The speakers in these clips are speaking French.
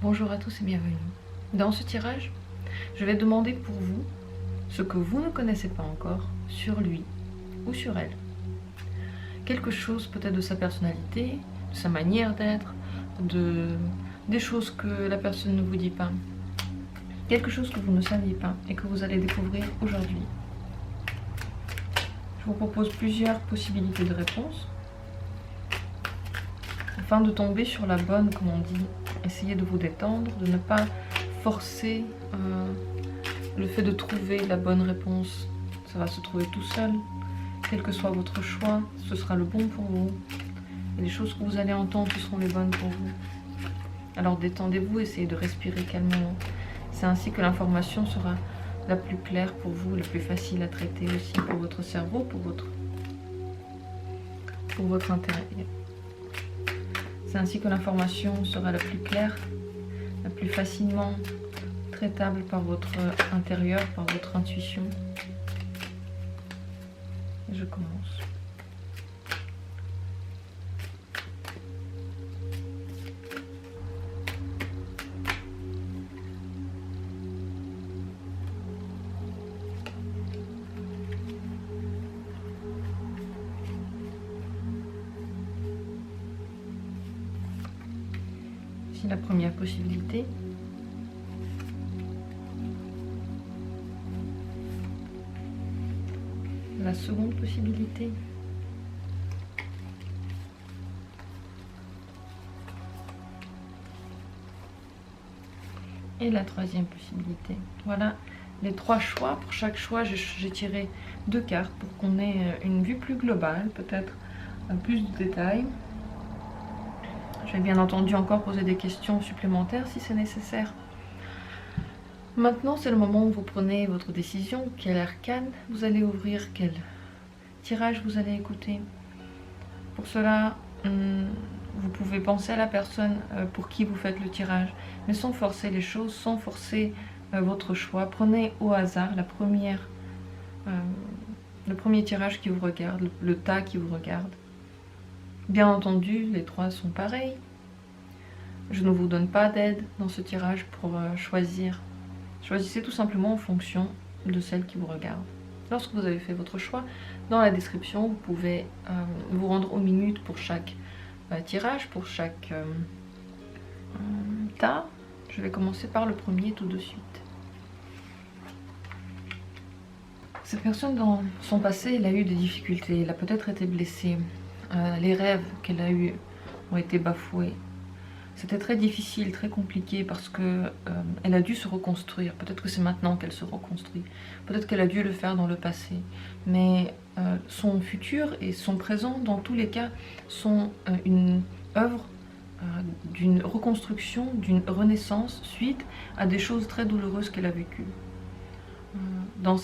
Bonjour à tous et bienvenue. Dans ce tirage, je vais demander pour vous ce que vous ne connaissez pas encore sur lui ou sur elle. Quelque chose peut-être de sa personnalité, de sa manière d'être, des choses que la personne ne vous dit pas. Quelque chose que vous ne saviez pas et que vous allez découvrir aujourd'hui. Je vous propose plusieurs possibilités de réponse. Afin de tomber sur la bonne, comme on dit, essayez de vous détendre, de ne pas forcer le fait de trouver la bonne réponse. Ça va se trouver tout seul, quel que soit votre choix, ce sera le bon pour vous. Et les choses que vous allez entendre, ce seront les bonnes pour vous. Alors détendez-vous, essayez de respirer calmement. C'est ainsi que l'information sera la plus claire pour vous, la plus facile à traiter aussi pour votre cerveau, pour votre intérêt. C'est ainsi que l'information sera la plus claire, la plus facilement traitable par votre intérieur, par votre intuition. Et je commence. Ici la première possibilité. La seconde possibilité. Et la troisième possibilité. Voilà les trois choix. Pour chaque choix, j'ai tiré 2 cartes pour qu'on ait une vue plus globale, peut-être plus de détails. Je vais bien entendu encore poser des questions supplémentaires si c'est nécessaire. Maintenant, c'est le moment où vous prenez votre décision. Quel arcane vous allez ouvrir, quel tirage vous allez écouter. Pour cela, vous pouvez penser à la personne pour qui vous faites le tirage, mais sans forcer les choses, sans forcer votre choix. Prenez au hasard le premier tirage qui vous regarde, le tas qui vous regarde. Bien entendu, les trois sont pareils. Je ne vous donne pas d'aide dans ce tirage pour choisir. Choisissez tout simplement en fonction de celle qui vous regarde. Lorsque vous avez fait votre choix, dans la description, vous pouvez vous rendre aux minutes pour chaque tirage, pour chaque tas. Je vais commencer par le premier tout de suite. Cette personne, dans son passé, elle a eu des difficultés, elle a peut-être été blessée. Les rêves qu'elle a eus ont été bafoués. C'était très difficile, très compliqué parce que elle a dû se reconstruire. Peut-être que c'est maintenant qu'elle se reconstruit. Peut-être qu'elle a dû le faire dans le passé. Mais son futur et son présent, dans tous les cas, sont une œuvre d'une reconstruction, d'une renaissance suite à des choses très douloureuses qu'elle a vécues. Dans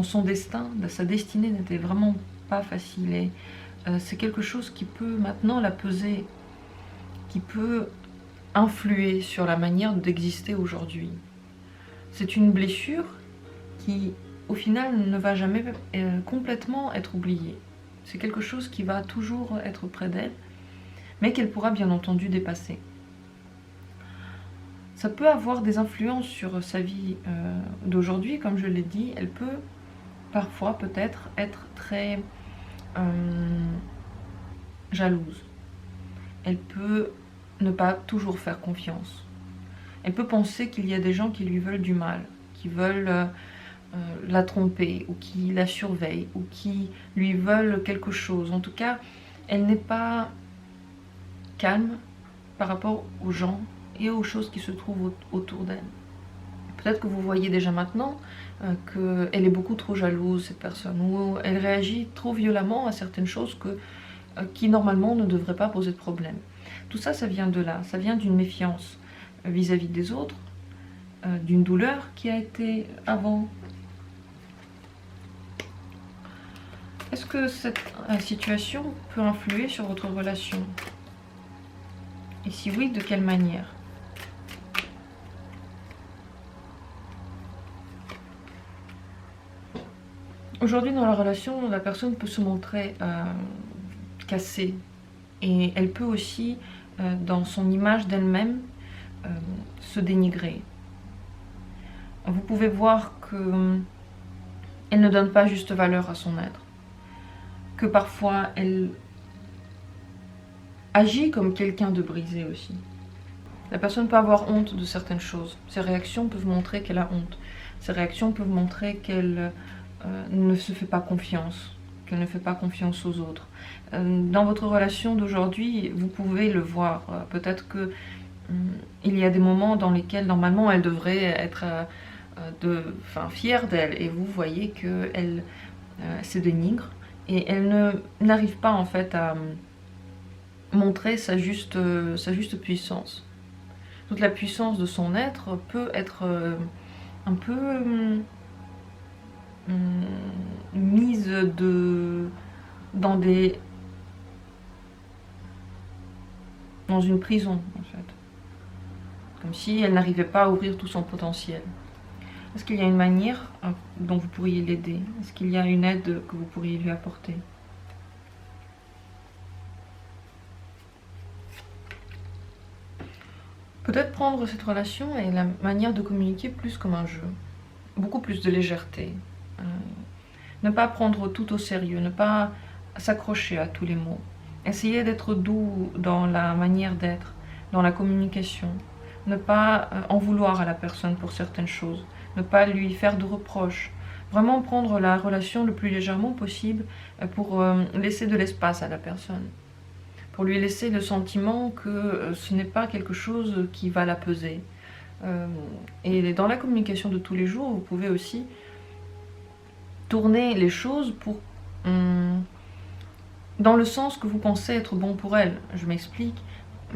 son destin, sa destinée n'était vraiment pas facile. Et c'est quelque chose qui peut maintenant la peser, qui peut influer sur la manière d'exister aujourd'hui. C'est une blessure qui, au final, ne va jamais complètement être oubliée. C'est quelque chose qui va toujours être près d'elle, mais qu'elle pourra bien entendu dépasser. Ça peut avoir des influences sur sa vie d'aujourd'hui, comme je l'ai dit. Elle peut parfois peut-être être très jalouse. Elle peut ne pas toujours faire confiance. Elle peut penser qu'il y a des gens qui lui veulent du mal, qui veulent la tromper, ou qui la surveillent, ou qui lui veulent quelque chose. En tout cas, elle n'est pas calme par rapport aux gens et aux choses qui se trouvent autour d'elle. Peut-être que vous voyez déjà maintenant qu'elle est beaucoup trop jalouse, cette personne, ou elle réagit trop violemment à certaines choses qui normalement ne devraient pas poser de problème. Tout ça, ça vient de là, ça vient d'une méfiance vis-à-vis des autres, d'une douleur qui a été avant. Est-ce que cette situation peut influer sur votre relation? Et si oui, de quelle manière? Aujourd'hui, dans la relation, la personne peut se montrer cassée. Et elle peut aussi dans son image d'elle-même, se dénigrer. Vous pouvez voir que elle ne donne pas juste valeur à son être, que parfois elle agit comme quelqu'un de brisé aussi. La personne peut avoir honte de certaines choses. Ses réactions peuvent montrer qu'elle a honte. Ses réactions peuvent montrer qu'elle ne se fait pas confiance, qu'elle ne fait pas confiance aux autres. Dans votre relation d'aujourd'hui, vous pouvez le voir. Peut-être que il y a des moments dans lesquels normalement elle devrait être fière d'elle, et vous voyez qu'elle se dénigre et elle n'arrive pas en fait à montrer sa juste puissance. Toute la puissance de son être peut être un peu mise dans une prison en fait, comme si elle n'arrivait pas à ouvrir tout son potentiel. Est-ce qu'il y a une manière dont vous pourriez l'aider? Est-ce qu'il y a une aide que vous pourriez lui apporter? Peut-être prendre cette relation et la manière de communiquer plus comme un jeu. Beaucoup plus de légèreté. Ne pas prendre tout au sérieux, ne pas s'accrocher à tous les mots. Essayez d'être doux dans la manière d'être, dans la communication. Ne pas en vouloir à la personne pour certaines choses. Ne pas lui faire de reproches. Vraiment prendre la relation le plus légèrement possible pour laisser de l'espace à la personne. Pour lui laisser le sentiment que ce n'est pas quelque chose qui va la peser. Et dans la communication de tous les jours, vous pouvez aussi tourner les choses pour dans le sens que vous pensez être bon pour elle. Je m'explique.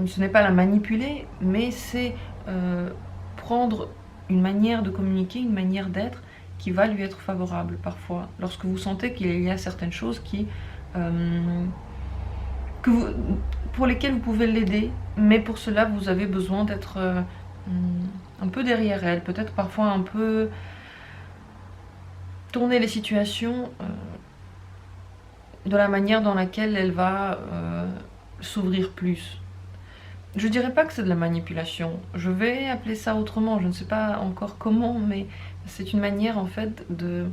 Ce n'est pas la manipuler, mais c'est prendre une manière de communiquer, une manière d'être qui va lui être favorable parfois. Lorsque vous sentez qu'il y a certaines choses qui, pour lesquelles vous pouvez l'aider, mais pour cela vous avez besoin d'être un peu derrière elle, peut-être parfois un peu tourner les situations de la manière dans laquelle elle va s'ouvrir plus. Je dirais pas que c'est de la manipulation, je vais appeler ça autrement, je ne sais pas encore comment, mais c'est une manière en fait de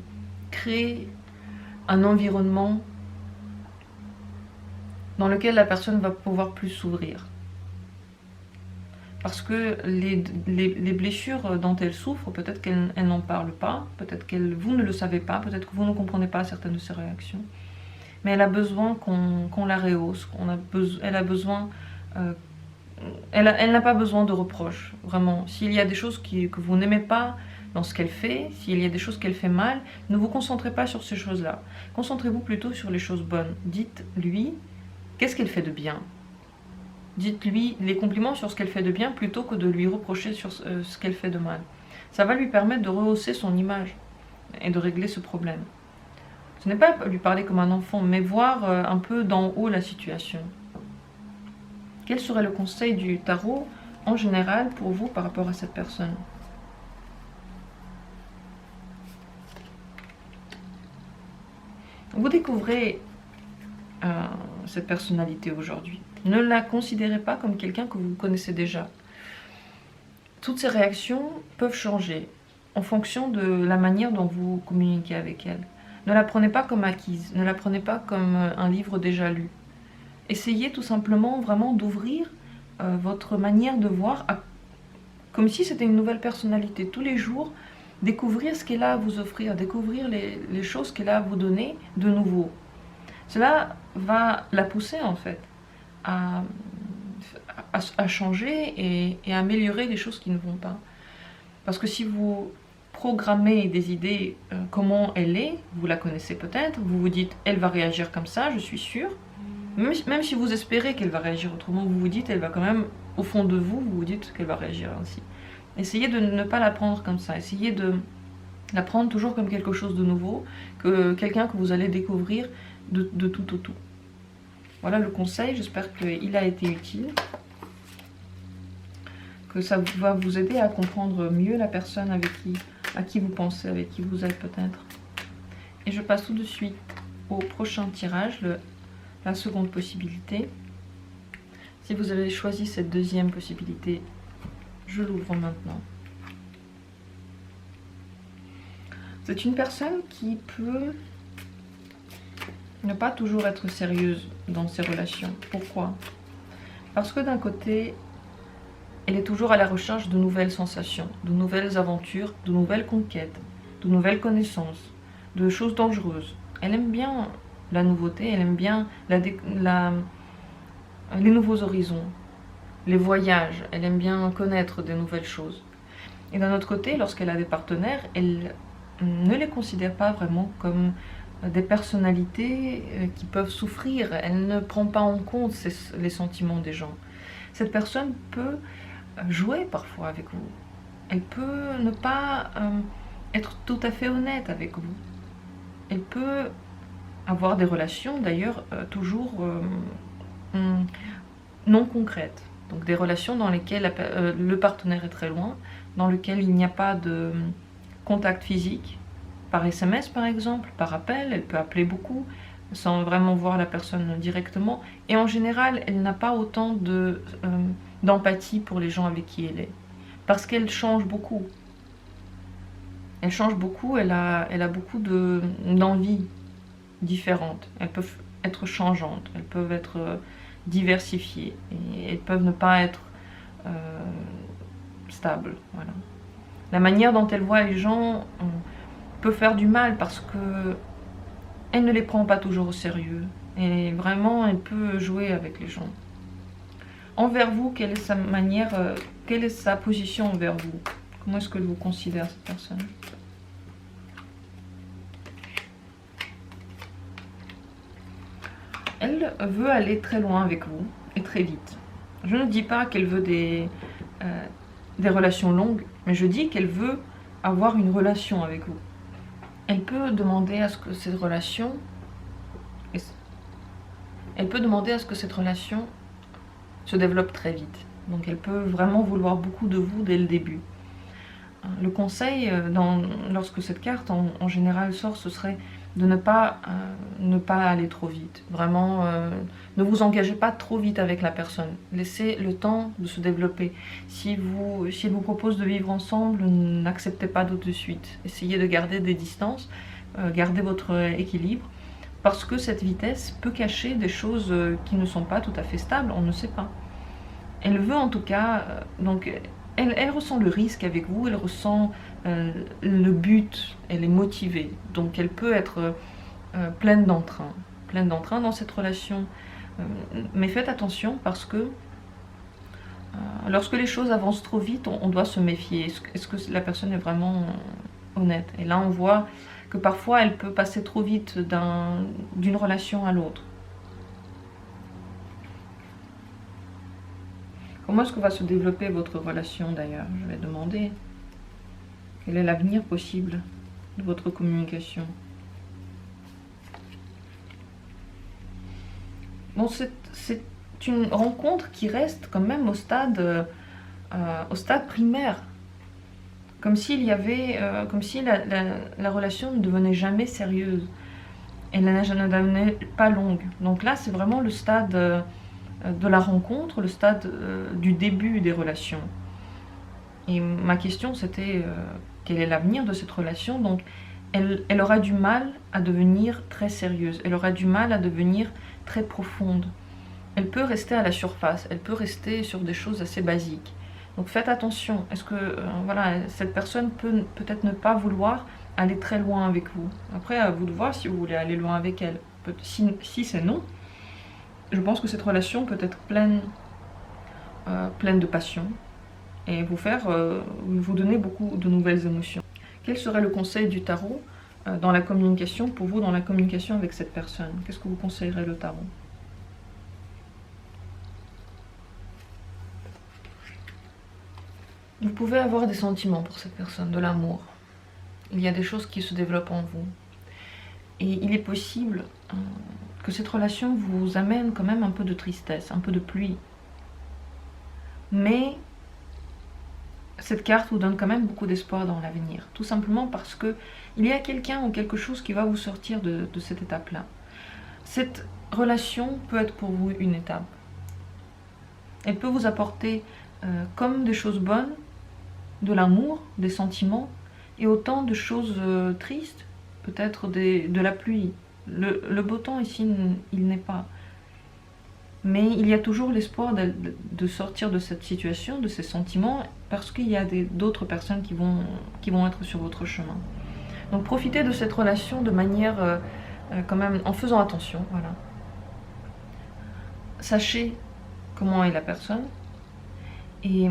créer un environnement dans lequel la personne va pouvoir plus s'ouvrir. Parce que les blessures dont elle souffre, peut-être qu'elle n'en parle pas, peut-être que vous ne le savez pas, peut-être que vous ne comprenez pas certaines de ses réactions. Mais elle a besoin qu'on la rehausse, elle a besoin... elle n'a pas besoin de reproches, vraiment. S'il y a des choses que vous n'aimez pas dans ce qu'elle fait, s'il y a des choses qu'elle fait mal, ne vous concentrez pas sur ces choses-là. Concentrez-vous plutôt sur les choses bonnes. Dites-lui, qu'est-ce qu'elle fait de bien? Dites-lui les compliments sur ce qu'elle fait de bien plutôt que de lui reprocher sur ce qu'elle fait de mal. Ça va lui permettre de rehausser son image et de régler ce problème. Ce n'est pas lui parler comme un enfant, mais voir un peu d'en haut la situation. Quel serait le conseil du tarot en général pour vous par rapport à cette personne? Vous découvrez cette personnalité aujourd'hui. Ne la considérez pas comme quelqu'un que vous connaissez déjà. Toutes ces réactions peuvent changer en fonction de la manière dont vous communiquez avec elle. Ne la prenez pas comme acquise, ne la prenez pas comme un livre déjà lu. Essayez tout simplement vraiment d'ouvrir votre manière de voir comme si c'était une nouvelle personnalité. Tous les jours, découvrir ce qu'elle a à vous offrir, découvrir les choses qu'elle a à vous donner de nouveau. Cela va la pousser en fait à changer et à améliorer les choses qui ne vont pas. Parce que si vous programmez des idées comment elle est, vous la connaissez peut-être, vous vous dites elle va réagir comme ça, je suis sûre. Même si vous espérez qu'elle va réagir autrement, vous vous dites elle va quand même, au fond de vous, vous vous dites qu'elle va réagir ainsi. Essayez de ne pas la prendre comme ça, essayez de la prendre toujours comme quelque chose de nouveau, que quelqu'un que vous allez découvrir de tout au tout. Voilà le conseil, j'espère qu'il a été utile, que ça va vous aider à comprendre mieux la personne à qui vous pensez, avec qui vous êtes peut-être. Et je passe tout de suite au prochain tirage, la seconde possibilité. Si vous avez choisi cette deuxième possibilité, je l'ouvre maintenant. C'est une personne qui peut ne pas toujours être sérieuse dans ses relations. Pourquoi? Parce que d'un côté, elle est toujours à la recherche de nouvelles sensations, de nouvelles aventures, de nouvelles conquêtes, de nouvelles connaissances, de choses dangereuses. Elle aime bien la nouveauté, elle aime bien les nouveaux horizons, les voyages, elle aime bien connaître de nouvelles choses. Et d'un autre côté, lorsqu'elle a des partenaires, elle ne les considère pas vraiment comme des personnalités qui peuvent souffrir. Elle ne prend pas en compte les sentiments des gens. Cette personne peut jouer parfois avec vous. Elle peut ne pas être tout à fait honnête avec vous. Elle peut avoir des relations d'ailleurs toujours non concrètes. Donc des relations dans lesquelles le partenaire est très loin, dans lesquelles il n'y a pas de contact physique, par SMS par exemple, par appel, elle peut appeler beaucoup, sans vraiment voir la personne directement. Et en général, elle n'a pas autant d'empathie pour les gens avec qui elle est. Parce qu'elle change beaucoup. Elle change beaucoup, elle a beaucoup d'envies différentes. Elles peuvent être changeantes, elles peuvent être diversifiées. Et elles peuvent ne pas être stables. Voilà. La manière dont elle voit les gens peut faire du mal parce que elle ne les prend pas toujours au sérieux. Et vraiment, elle peut jouer avec les gens. Envers vous, quelle est sa manière, quelle est sa position envers vous? Comment est-ce que vous considère cette personne? Elle veut aller très loin avec vous et très vite. Je ne dis pas qu'elle veut des relations longues, mais je dis qu'elle veut avoir une relation avec vous. Elle peut demander à ce que cette relation, se développe très vite. Donc elle peut vraiment vouloir beaucoup de vous dès le début. Le conseil, lorsque cette carte en général sort, ce serait de ne pas aller trop vite. Vraiment, ne vous engagez pas trop vite avec la personne. Laissez le temps de se développer. Si elle vous propose de vivre ensemble, n'acceptez pas tout de suite. Essayez de garder des distances, gardez votre équilibre, parce que cette vitesse peut cacher des choses qui ne sont pas tout à fait stables, on ne sait pas. Elle veut en tout cas, donc elle ressent le risque avec vous, elle ressent le but, elle est motivée, donc elle peut être pleine d'entrain dans cette relation. Mais faites attention parce que lorsque les choses avancent trop vite, on doit se méfier. Est-ce que la personne est vraiment honnête? Et là on voit que parfois elle peut passer trop vite d'une relation à l'autre. Comment est-ce que va se développer votre relation d'ailleurs? Je vais demander. Quel est l'avenir possible de votre communication? Bon, c'est une rencontre qui reste quand même au stade primaire. Comme s'il y avait, comme si la relation ne devenait jamais sérieuse. Et ne devenait pas longue. Donc là, c'est vraiment le stade de la rencontre, le stade du début des relations. Et ma question, c'était quel est l'avenir de cette relation? Donc, elle aura du mal à devenir très sérieuse. Elle aura du mal à devenir très profonde. Elle peut rester à la surface. Elle peut rester sur des choses assez basiques. Donc, faites attention. Est-ce que voilà, cette personne peut peut-être ne pas vouloir aller très loin avec vous? Après, à vous de voir si vous voulez aller loin avec elle. Si c'est non, je pense que cette relation peut être pleine de passion et vous donner beaucoup de nouvelles émotions. Quel serait le conseil du tarot dans la communication, pour vous, dans la communication avec cette personne? Qu'est-ce que vous conseillerez le tarot? Vous pouvez avoir des sentiments pour cette personne, de l'amour. Il y a des choses qui se développent en vous. Et il est possible que cette relation vous amène quand même un peu de tristesse, un peu de pluie. Mais cette carte vous donne quand même beaucoup d'espoir dans l'avenir. Tout simplement parce que il y a quelqu'un ou quelque chose qui va vous sortir de cette étape-là. Cette relation peut être pour vous une étape. Elle peut vous apporter comme des choses bonnes, de l'amour, des sentiments, et autant de choses tristes, peut-être de la pluie. Le beau temps ici, il n'est pas. Mais il y a toujours l'espoir de sortir de cette situation, de ces sentiments, parce qu'il y a d'autres personnes qui vont être sur votre chemin. Donc profitez de cette relation de manière, quand même, en faisant attention, voilà. Sachez comment est la personne, et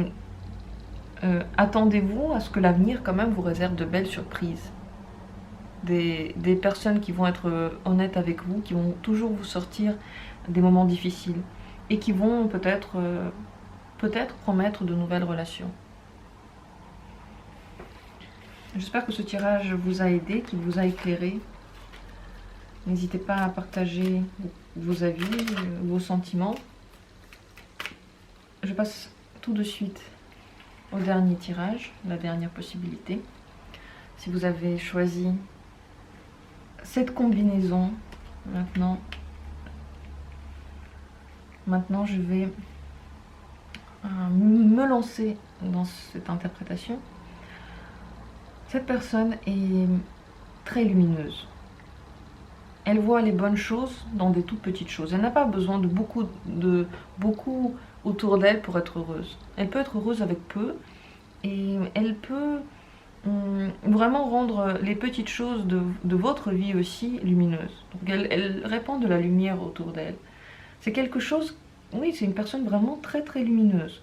attendez-vous à ce que l'avenir, quand même, vous réserve de belles surprises. Des personnes qui vont être honnêtes avec vous, qui vont toujours vous sortir des moments difficiles, et qui vont peut-être promettre de nouvelles relations. J'espère que ce tirage vous a aidé, qu'il vous a éclairé. N'hésitez pas à partager vos avis, vos sentiments. Je passe tout de suite au dernier tirage, la dernière possibilité. Si vous avez choisi cette combinaison, maintenant je vais me lancer dans cette interprétation. Cette personne est très lumineuse. Elle voit les bonnes choses dans des toutes petites choses. Elle n'a pas besoin de beaucoup autour d'elle pour être heureuse. Elle peut être heureuse avec peu, et elle peut vraiment rendre les petites choses de votre vie aussi lumineuses. Donc elle répand de la lumière autour d'elle. C'est quelque chose, oui, c'est une personne vraiment très très lumineuse.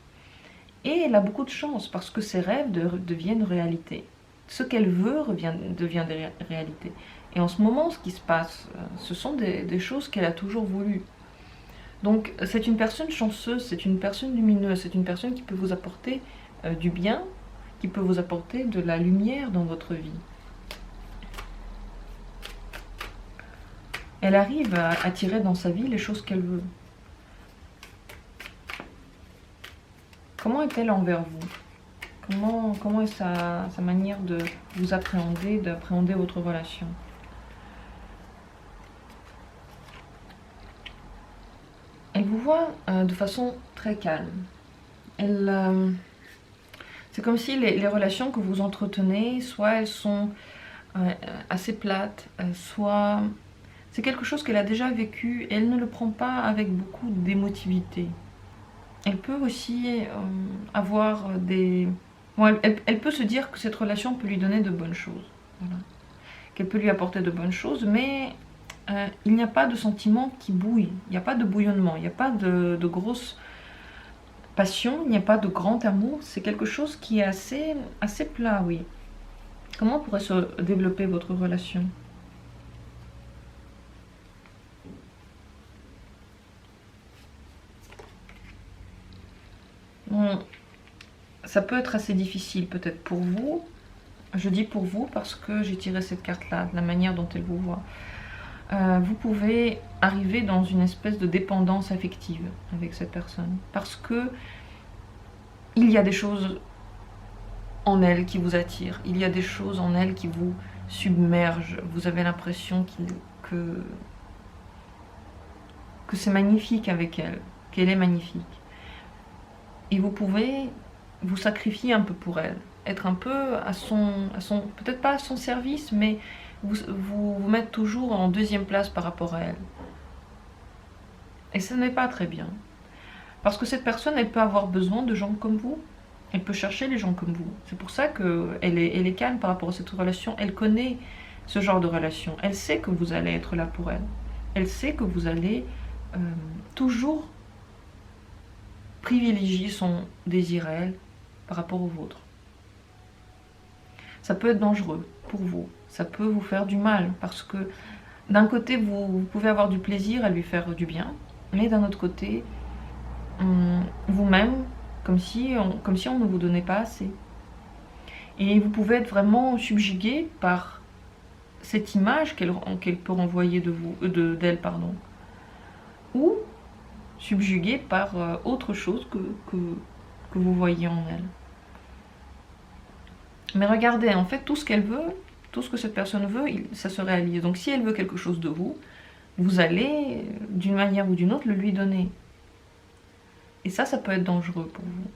Et elle a beaucoup de chance parce que ses rêves deviennent réalité. Ce qu'elle veut devient des réalités. Et en ce moment, ce qui se passe, ce sont des choses qu'elle a toujours voulu. Donc c'est une personne chanceuse, c'est une personne lumineuse, c'est une personne qui peut vous apporter du bien, qui peut vous apporter de la lumière dans votre vie. Elle arrive à attirer dans sa vie les choses qu'elle veut. Comment est-elle envers vous? Comment est sa manière de vous appréhender, d'appréhender votre relation? Elle vous voit de façon très calme. C'est comme si les relations que vous entretenez, soit elles sont assez plates, soit c'est quelque chose qu'elle a déjà vécu, et elle ne le prend pas avec beaucoup d'émotivité. Elle peut aussi avoir des... Bon, elle peut se dire que cette relation peut lui donner de bonnes choses. Voilà. Qu'elle peut lui apporter de bonnes choses, mais il n'y a pas de sentiment qui bouille. Il n'y a pas de bouillonnement, il n'y a pas de grosse passion, il n'y a pas de grand amour. C'est quelque chose qui est assez plat, oui. Comment pourrait se développer votre relation? Bon, ça peut être assez difficile peut-être pour vous. Je dis pour vous parce que j'ai tiré cette carte-là, de la manière dont elle vous voit. Vous pouvez arriver dans une espèce de dépendance affective avec cette personne. Parce que il y a des choses en elle qui vous attirent. Il y a des choses en elle qui vous submergent. Vous avez l'impression que c'est magnifique avec elle, qu'elle est magnifique. Et vous pouvez vous sacrifier un peu pour elle, être un peu à son peut-être pas à son service, mais vous mettre toujours en deuxième place par rapport à elle. Et ce n'est pas très bien. Parce que cette personne, elle peut avoir besoin de gens comme vous. Elle peut chercher les gens comme vous. C'est pour ça qu'elle est calme par rapport à cette relation. Elle connaît ce genre de relation. Elle sait que vous allez être là pour elle. Elle sait que vous allez toujours privilégier son désir à elle par rapport au vôtre. Ça peut être dangereux pour vous. Ça peut vous faire du mal parce que d'un côté, vous pouvez avoir du plaisir à lui faire du bien, mais d'un autre côté, vous-même, comme si on ne vous donnait pas assez. Et vous pouvez être vraiment subjugué par cette image qu'elle peut renvoyer d'elle, pardon. Ou subjugué par autre chose que vous voyez en elle. Mais regardez, en fait, tout ce qu'elle veut, tout ce que cette personne veut, ça se réalise. Donc si elle veut quelque chose de vous, vous allez, d'une manière ou d'une autre, le lui donner. Et ça peut être dangereux pour vous.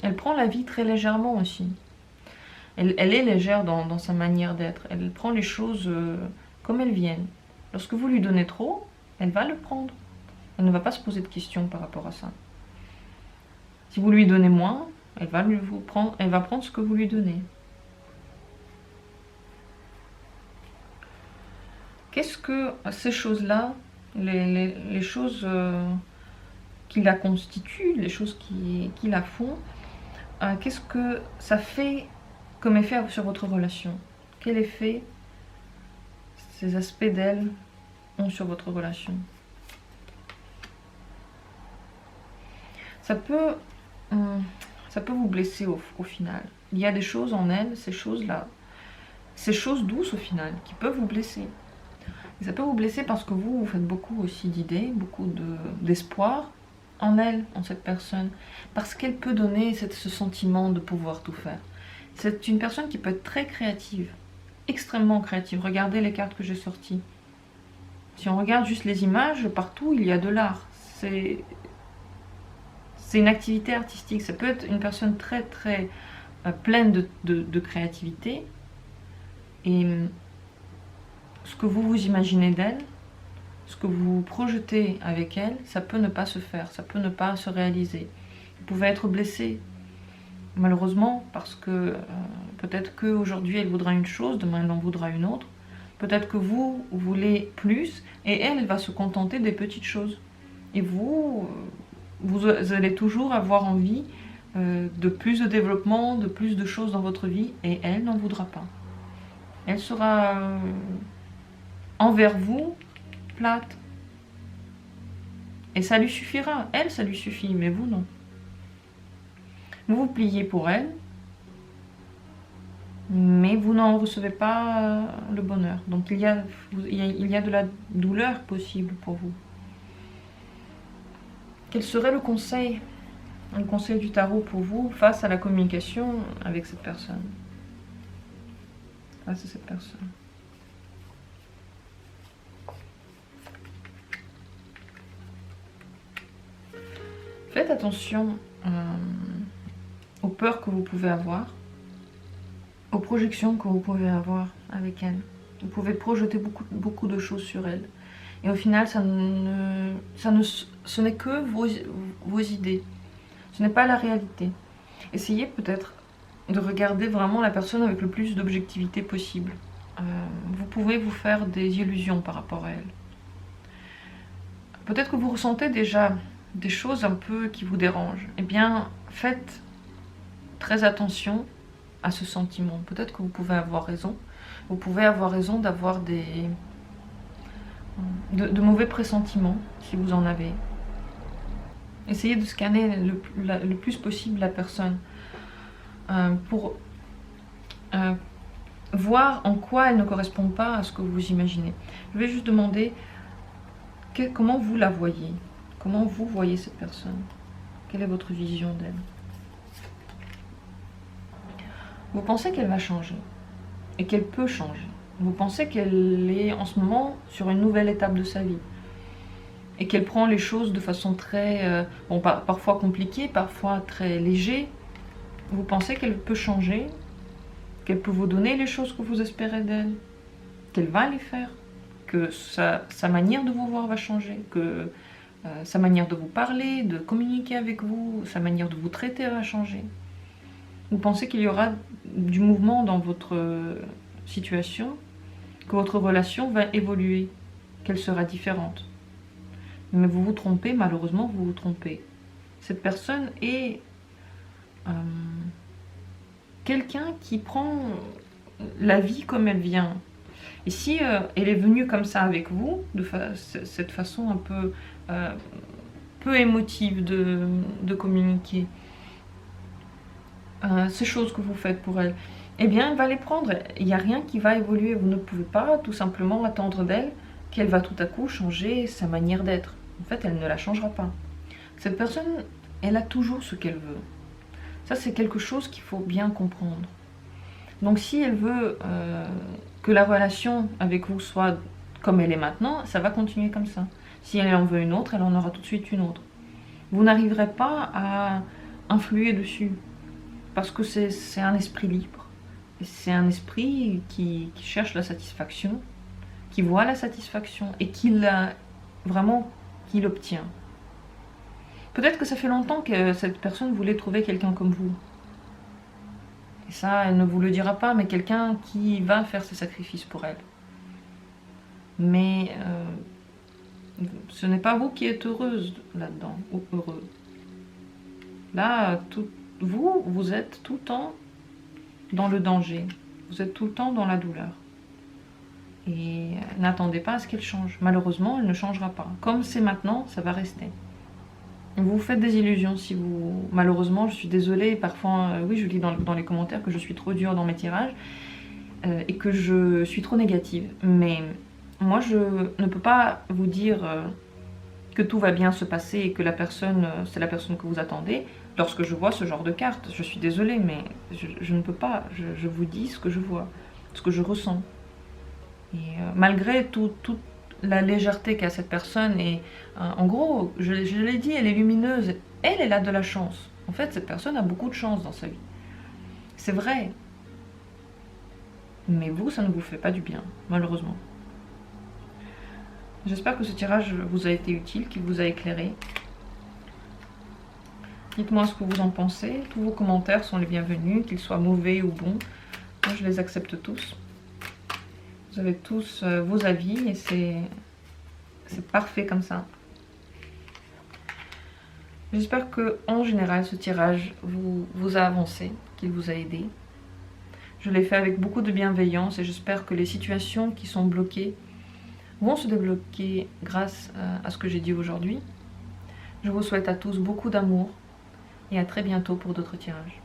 Elle prend la vie très légèrement aussi. Elle est légère dans sa manière d'être. Elle prend les choses comme elles viennent. Lorsque vous lui donnez trop, elle va le prendre. Elle ne va pas se poser de questions par rapport à ça. Si vous lui donnez moins, elle va prendre ce que vous lui donnez. Qu'est-ce que ces choses-là, les choses qui la constituent, les choses qui la font, qu'est-ce que ça fait comme effet sur votre relation? Quel effet ces aspects d'elle ont sur votre relation? Ça peut vous blesser au final. Il y a des choses en elle, ces choses-là, ces choses douces au final, qui peuvent vous blesser. Et ça peut vous blesser parce que vous faites beaucoup aussi d'idées, beaucoup d'espoir en elle, en cette personne. Parce qu'elle peut donner ce sentiment de pouvoir tout faire. C'est une personne qui peut être très créative, extrêmement créative. Regardez les cartes que j'ai sorties. Si on regarde juste les images, partout il y a de l'art. C'est une activité artistique. Ça peut être une personne très très pleine de créativité. Et ce que vous imaginez d'elle, ce que vous projetez avec elle, ça peut ne pas se faire, ça peut ne pas se réaliser. Vous pouvez être blessé, malheureusement, parce que peut-être qu'aujourd'hui elle voudra une chose, demain elle en voudra une autre. Peut-être que vous voulez plus, et elle va se contenter des petites choses. Et vous allez toujours avoir envie de plus de développement, de plus de choses dans votre vie, et elle n'en voudra pas. Elle sera envers vous plate. Et ça lui suffira. Elle, ça lui suffit, mais vous, non. Vous vous pliez pour elle, mais vous n'en recevez pas le bonheur. Donc il y a de la douleur possible pour vous. Quel serait le conseil du tarot pour vous face à la communication avec cette personne? Face à cette personne. Faites attention aux peurs que vous pouvez avoir, aux projections que vous pouvez avoir avec elle. Vous pouvez projeter beaucoup de choses sur elle. Et au final, ce n'est que vos idées. Ce n'est pas la réalité. Essayez peut-être de regarder vraiment la personne avec le plus d'objectivité possible. Vous pouvez vous faire des illusions par rapport à elle. Peut-être que vous ressentez déjà des choses un peu qui vous dérangent. Eh bien, faites très attention à ce sentiment. Peut-être que vous pouvez avoir raison. Vous pouvez avoir raison d'avoir de mauvais pressentiments, si vous en avez. Essayez de scanner le plus possible la personne pour voir en quoi elle ne correspond pas à ce que vous imaginez. Je vais juste demander comment vous la voyez. Comment vous voyez cette personne? Quelle est votre vision d'elle? Vous pensez qu'elle va changer et qu'elle peut changer. Vous pensez qu'elle est en ce moment sur une nouvelle étape de sa vie et qu'elle prend les choses de façon très, parfois compliquée, parfois très léger. Vous pensez qu'elle peut changer, qu'elle peut vous donner les choses que vous espérez d'elle, qu'elle va les faire, que sa manière de vous voir va changer, que sa manière de vous parler, de communiquer avec vous, sa manière de vous traiter va changer. Vous pensez qu'il y aura du mouvement dans votre situation, que votre relation va évoluer, qu'elle sera différente. Mais vous vous trompez, malheureusement, vous vous trompez. Cette personne est quelqu'un qui prend la vie comme elle vient. Et si elle est venue comme ça avec vous, cette façon un peu émotive de communiquer, ces choses que vous faites pour elle, eh bien, elle va les prendre. Il n'y a rien qui va évoluer. Vous ne pouvez pas tout simplement attendre d'elle qu'elle va tout à coup changer sa manière d'être. En fait, elle ne la changera pas. Cette personne, elle a toujours ce qu'elle veut. Ça, c'est quelque chose qu'il faut bien comprendre. Donc, si elle veut que la relation avec vous soit comme elle est maintenant, ça va continuer comme ça. Si elle en veut une autre, elle en aura tout de suite une autre. vous n'arriverez pas à influer dessus. Parce que c'est un esprit libre. C'est un esprit qui cherche la satisfaction, qui voit la satisfaction et qui l'obtient. Peut-être que ça fait longtemps que cette personne voulait trouver quelqu'un comme vous. Et ça, elle ne vous le dira pas, mais quelqu'un qui va faire ses sacrifices pour elle. Mais ce n'est pas vous qui êtes heureuse là-dedans, ou heureux. Là, vous êtes tout le temps dans le danger. Vous êtes tout le temps dans la douleur. Et n'attendez pas à ce qu'elle change. Malheureusement, elle ne changera pas. Comme c'est maintenant, ça va rester. Vous vous faites des illusions si vous... Malheureusement, je suis désolée, parfois, oui, je lis dans les commentaires que je suis trop dure dans mes tirages et que je suis trop négative. Mais moi, je ne peux pas vous dire que tout va bien se passer et que la personne, c'est la personne que vous attendez lorsque je vois ce genre de carte. Je suis désolée, mais je ne peux pas. Je vous dis ce que je vois, ce que je ressens. Et malgré toute la légèreté qu'a cette personne, et en gros, je l'ai dit, elle est lumineuse, elle a de la chance. En fait, cette personne a beaucoup de chance dans sa vie. C'est vrai. Mais vous, ça ne vous fait pas du bien, malheureusement. J'espère que ce tirage vous a été utile, qu'il vous a éclairé. Dites-moi ce que vous en pensez. Tous vos commentaires sont les bienvenus, qu'ils soient mauvais ou bons. Moi, je les accepte tous. Vous avez tous vos avis et c'est parfait comme ça. J'espère que en général ce tirage vous a avancé, qu'il vous a aidé. Je l'ai fait avec beaucoup de bienveillance et j'espère que les situations qui sont bloquées vont se débloquer grâce à ce que j'ai dit aujourd'hui. Je vous souhaite à tous beaucoup d'amour et à très bientôt pour d'autres tirages.